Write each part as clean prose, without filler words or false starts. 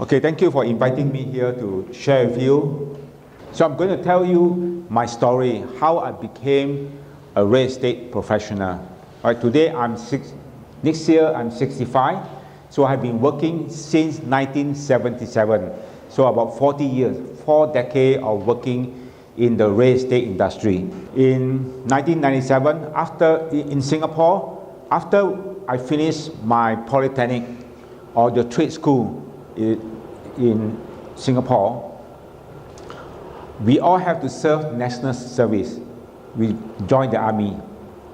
Okay, thank you for inviting me here to share with you. So I'm going to tell you my story, how I became a real estate professional. All right, today next year I'm 65, so I've been working since 1977. So about 40 years, 4 decades of working in the real estate industry. In 1997, in Singapore, after I finished my polytechnic or the trade school in Singapore, we all have to serve national service. We joined the army,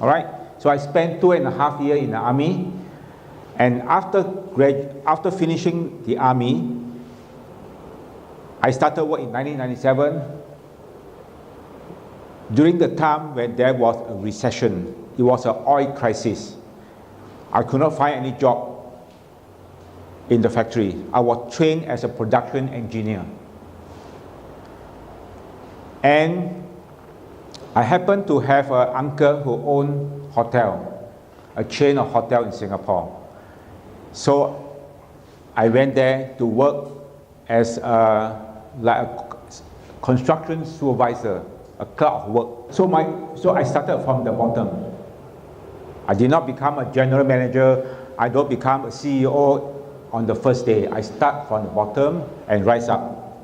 all right? So I spent 2.5 years in the army, and after finishing the army, I started work in 1997 during the time when there was a recession. It was an oil crisis. I could not find any job in the factory. I was trained as a production engineer. And I happened to have an uncle who owned hotel, a chain of hotel in Singapore. So I went there to work as a construction supervisor, a clerk of work. So I started from the bottom. I did not become a general manager. I don't become a CEO on the first day. I start from the bottom and rise up.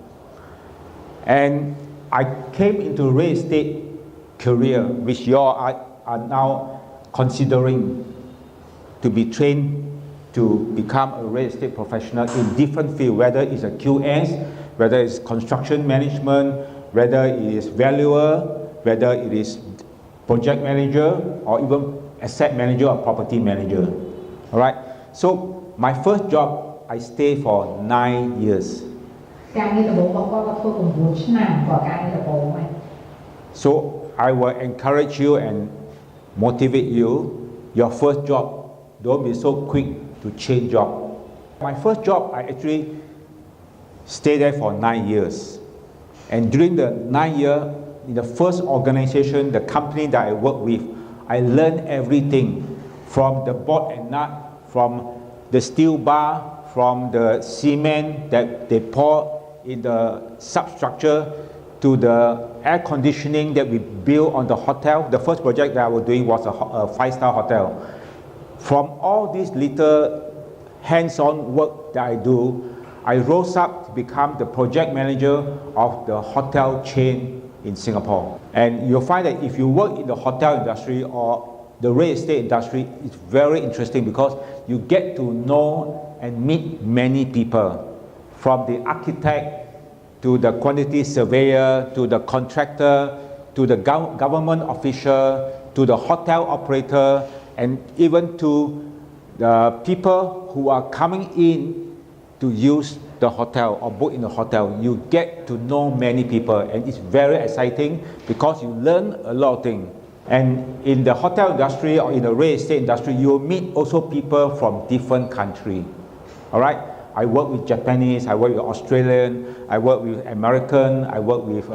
And I came into real estate career, which you all are now considering to be trained to become a real estate professional in different fields, whether it's a QS, whether it's construction management, whether it is valuer, whether it is project manager, or even asset manager or property manager. All right. So my first job, I stayed for 9 years. So I will encourage you and motivate you. Your first job, don't be so quick to change job. My first job, I actually stayed there for 9 years. And during the 9 years, in the first organization, the company that I worked with, I learned everything from the bolt and nut, from the steel bar, from the cement that they pour in the substructure, to the air conditioning that we built on the hotel. The first project that I was doing was a 5-star hotel. From all this little hands-on work that I do, I rose up to become the project manager of the hotel chain in Singapore. And you'll find that if you work in the hotel industry or the real estate industry, it's very interesting because you get to know and meet many people, from the architect to the quantity surveyor, to the contractor, to the government official, to the hotel operator, and even to the people who are coming in to use the hotel or book in the hotel. You get to know many people, and it's very exciting because you learn a lot of things. And in the hotel industry or in the real estate industry, you will meet also people from different countries. All right? I work with Japanese, I work with Australian, I work with American, I work with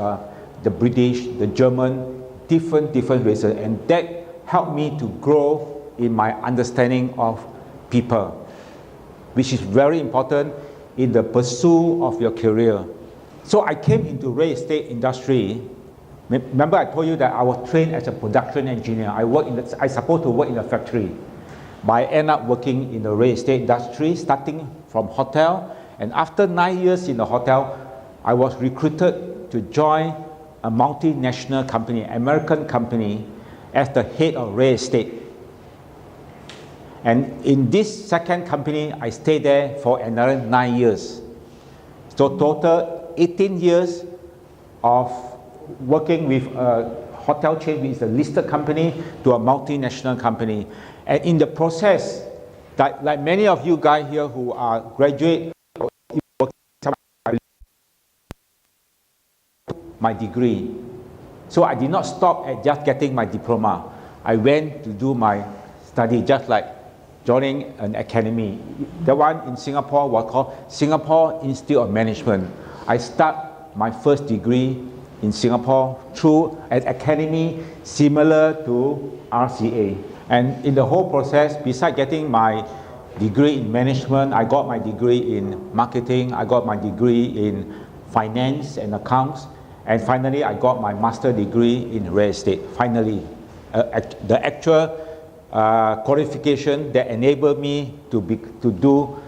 the British, the German, different races, and that helped me to grow in my understanding of people, which is very important in the pursuit of your career. So I came into real estate industry. Remember I told you that I was trained as a production engineer. I supposed to work in a factory. But I ended up working in the real estate industry, starting from hotel. And after 9 years in the hotel, I was recruited to join a multinational company, American company, as the head of real estate. And in this second company, I stayed there for another 9 years. So total 18 years of working with a hotel chain, which is a listed company, to a multinational company. And in the process, like many of you guys here who are graduate, my degree. So I did not stop at just getting my diploma. I went to do my study, just like joining an academy. The one in Singapore was called Singapore Institute of Management. I start my first degree in Singapore through an academy similar to RCA. And in the whole process, besides getting my degree in management, I got my degree in marketing, I got my degree in finance and accounts, and finally I got my master degree in real estate. Finally, the actual qualification that enabled me to do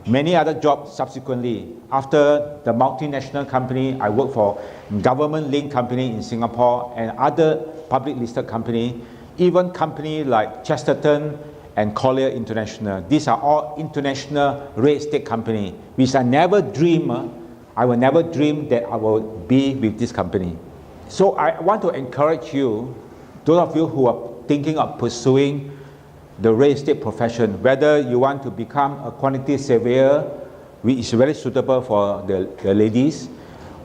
many other jobs subsequently. After the multinational company, I worked for government-linked company in Singapore and other public listed company, even company like Chesterton and Collier International. These are all international real estate company, which I will never dream that I will be with this company. So I want to encourage you, those of you who are thinking of pursuing the real estate profession, whether you want to become a quantity surveyor, which is very suitable for the ladies,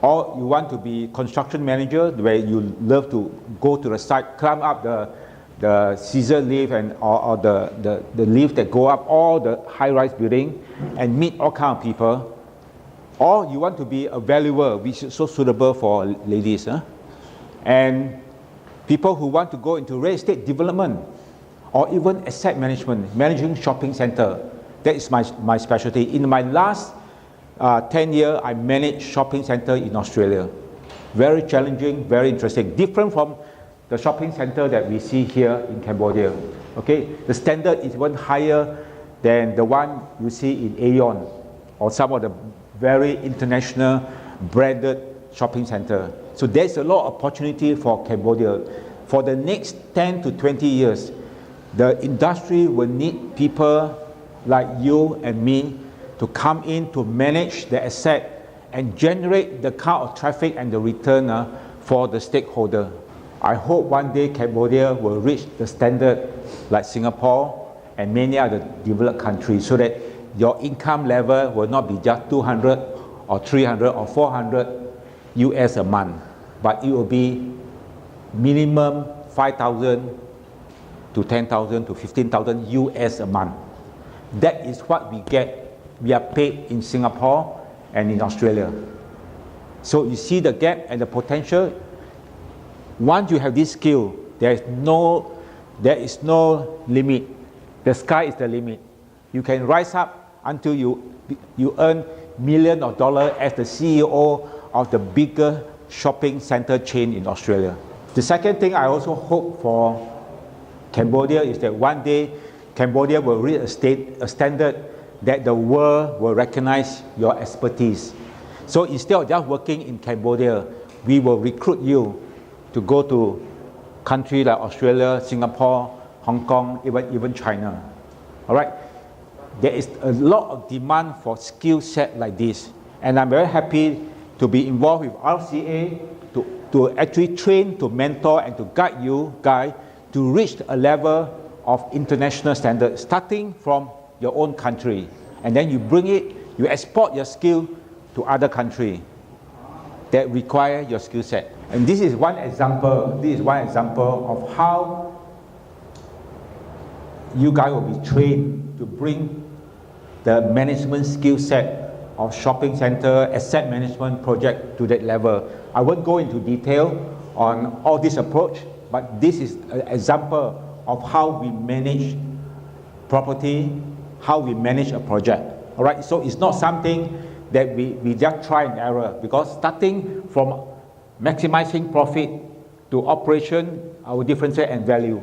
or you want to be construction manager, where you love to go to the site, climb up the scissor lift and or the lift that go up all the high-rise building and meet all kind of people, or you want to be a valuer, which is so suitable for ladies, and people who want to go into real estate development, or even asset management, managing shopping center. That is my specialty. In my last 10 years, I managed shopping center in Australia. Very challenging, very interesting. Different from the shopping center that we see here in Cambodia. Okay, the standard is even higher than the one you see in Aeon or some of the very international branded shopping center. So there's a lot of opportunity for Cambodia. For the next 10 to 20 years, the industry will need people like you and me to come in to manage the asset and generate the kind of traffic and the return for the stakeholder. I hope one day Cambodia will reach the standard like Singapore and many other developed countries, so that your income level will not be just 200 or 300 or 400 US a month, but it will be minimum 5,000 to 10,000 to 15,000 US a month. That is what we are paid in Singapore and in Australia. So you see the gap and the potential. Once you have this skill, there is no limit. The sky is the limit. You can rise up until you earn millions of dollars as the CEO of the bigger shopping center chain in Australia. The second thing I also hope for Cambodia is that one day Cambodia will reach a standard that the world will recognize your expertise. So instead of just working in Cambodia, we will recruit you to go to countries like Australia, Singapore, Hong Kong, even China. All right? There is a lot of demand for skill set like this, and I'm very happy to be involved with RCA to actually train, to mentor, and to guide you guys to reach a level of international standards, starting from your own country, and then you bring it, you export your skill to other countries that require your skill set. And this is one example. This is one example of how you guys will be trained to bring the management skill set of shopping center, asset management project to that level. I won't go into detail on all this approach, but this is an example of how we manage property, how we manage a project. All right, so it's not something that we just try and error, because starting from maximizing profit to operation, our differentiate and value.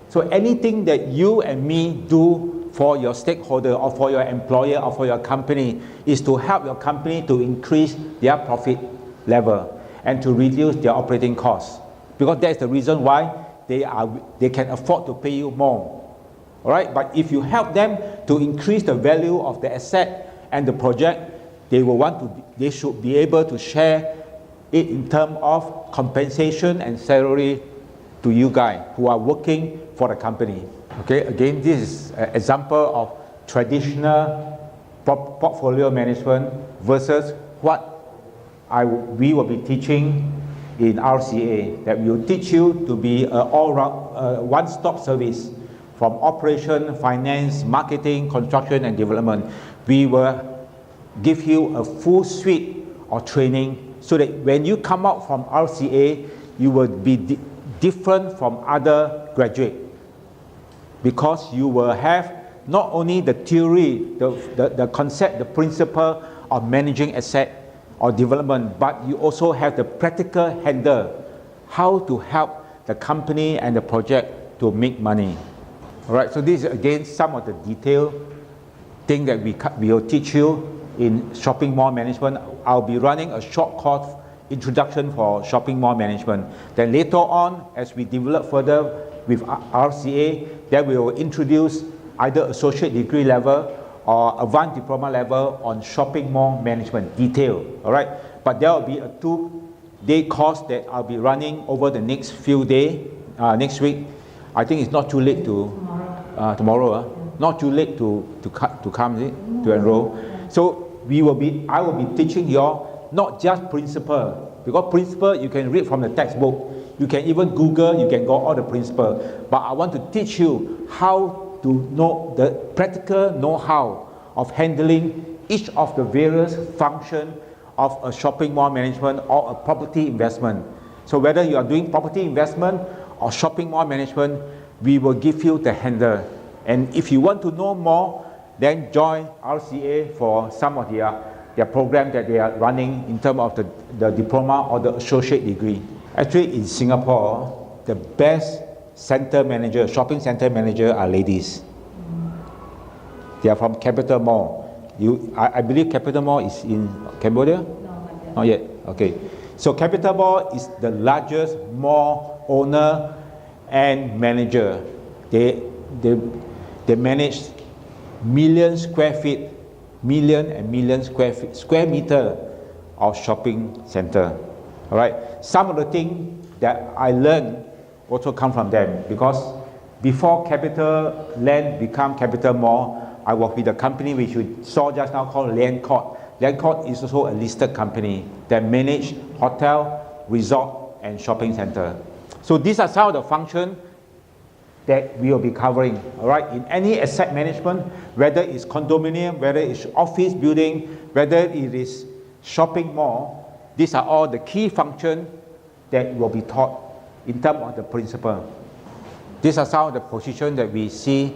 So anything that you and me do for your stakeholder or for your employer or for your company is to help your company to increase their profit level and to reduce their operating costs, because that's the reason why they can afford to pay you more. All right, but if you help them to increase the value of the asset and the project, they should be able to share it in terms of compensation and salary to you guys who are working for the company. Okay, again, this is an example of traditional portfolio management versus what we will be teaching in RCA, that will teach you to be an all-round, one-stop service from operation, finance, marketing, construction, and development. We will give you a full suite of training so that when you come out from RCA, you will be different from other graduates, because you will have not only the theory, the concept, the principle of managing asset or development, but you also have the practical handle, how to help the company and the project to make money. All right, so this is again some of the detailed things that we will teach you in shopping mall management. I'll be running a short course, introduction for shopping mall management. Then later on, as we develop further with RCA, then we will introduce either associate degree level or advanced diploma level on shopping mall management detail. All right, but there will be a 2-day course that I'll be running over the next few days. Next week, I think it's not too late to tomorrow. Not too late to come to enroll. So I will be teaching you all not just principle, because principle you can read from the textbook, you can even Google, you can go all the principle. But I want to teach you how to know the practical know-how of handling each of the various functions of a shopping mall management or a property investment. So whether you are doing property investment or shopping mall management, we will give you the handle. And if you want to know more, then join RCA for some of their program that they are running in terms of the diploma or the associate degree. Actually, in Singapore, the best center manager, shopping center manager are ladies. They are from Capital Mall. I believe Capital Mall is in Cambodia? No, not yet. Okay. So Capital Mall is the largest mall owner and manager. They manage million square meter of shopping center. All right. Some of the things that I learned also come from them, because before Capital Land become Capital Mall, I worked with a company which you saw just now called Land Court. Land Court is also a listed company that manage hotel, resort, and shopping center. So these are some of the functions that we will be covering, all right? In any asset management, whether it's condominium, whether it's office building, whether it is shopping mall, these are all the key functions that will be taught in terms of the principle. These are some of the positions that we see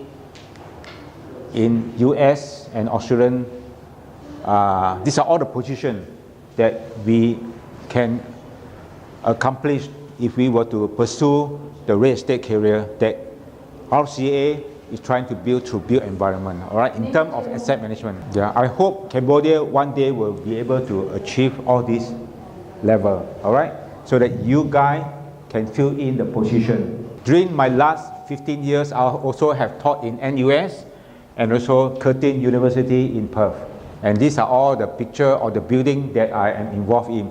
in US and Australian. These are all the positions that we can accomplish if we were to pursue the real estate career that RCA is trying to build through built environment, all right, in terms of asset management. Yeah, I hope Cambodia one day will be able to achieve all these level, all right, so that you guys can fill in the position. During my last 15 years, I also have taught in NUS and also Curtin University in Perth. And these are all the picture of the building that I am involved in.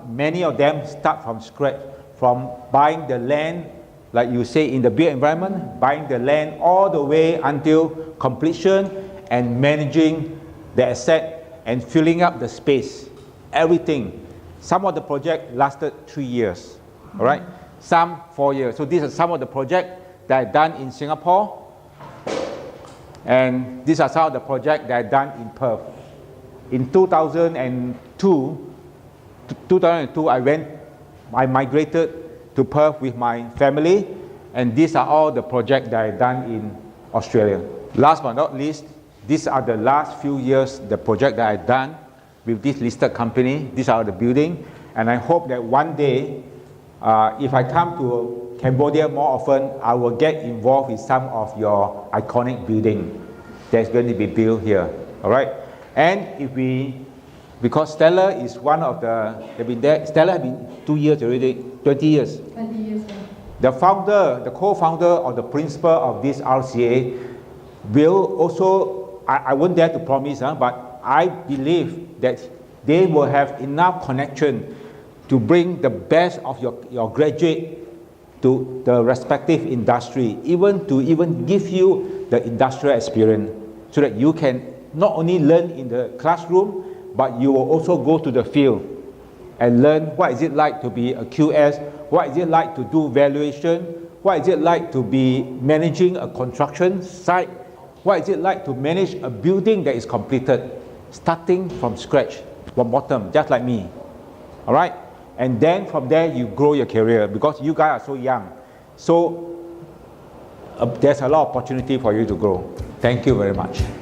Many of them start from scratch, from buying the land, like you say in the built environment, buying the land all the way until completion and managing the asset and filling up the space, everything. Some of the project lasted 3 years, all right? Some 4 years. So these are some of the projects that I've done in Singapore, and these are some of the projects that I've done in Perth. In 2002, I migrated to Perth with my family, and these are all the projects that I've done in Australia. Last but not least, these are the last few years, the project that I've done with this listed company. These are the building, and I hope that one day, if I come to Cambodia more often, I will get involved with some of your iconic building that's going to be built here, all right? And because Stella is one of Stella has been 2 years already, 20 years. 20 years. The co-founder or the principal of this RCA will also, I won't dare to promise, but I believe that they will have enough connection to bring the best of your graduate to the respective industry, even give you the industrial experience, so that you can not only learn in the classroom, but you will also go to the field and learn what is it like to be a QS, what is it like to do valuation, what is it like to be managing a construction site, what is it like to manage a building that is completed, starting from scratch, from bottom, just like me, all right? And then from there, you grow your career, because you guys are so young. So there's a lot of opportunity for you to grow. Thank you very much.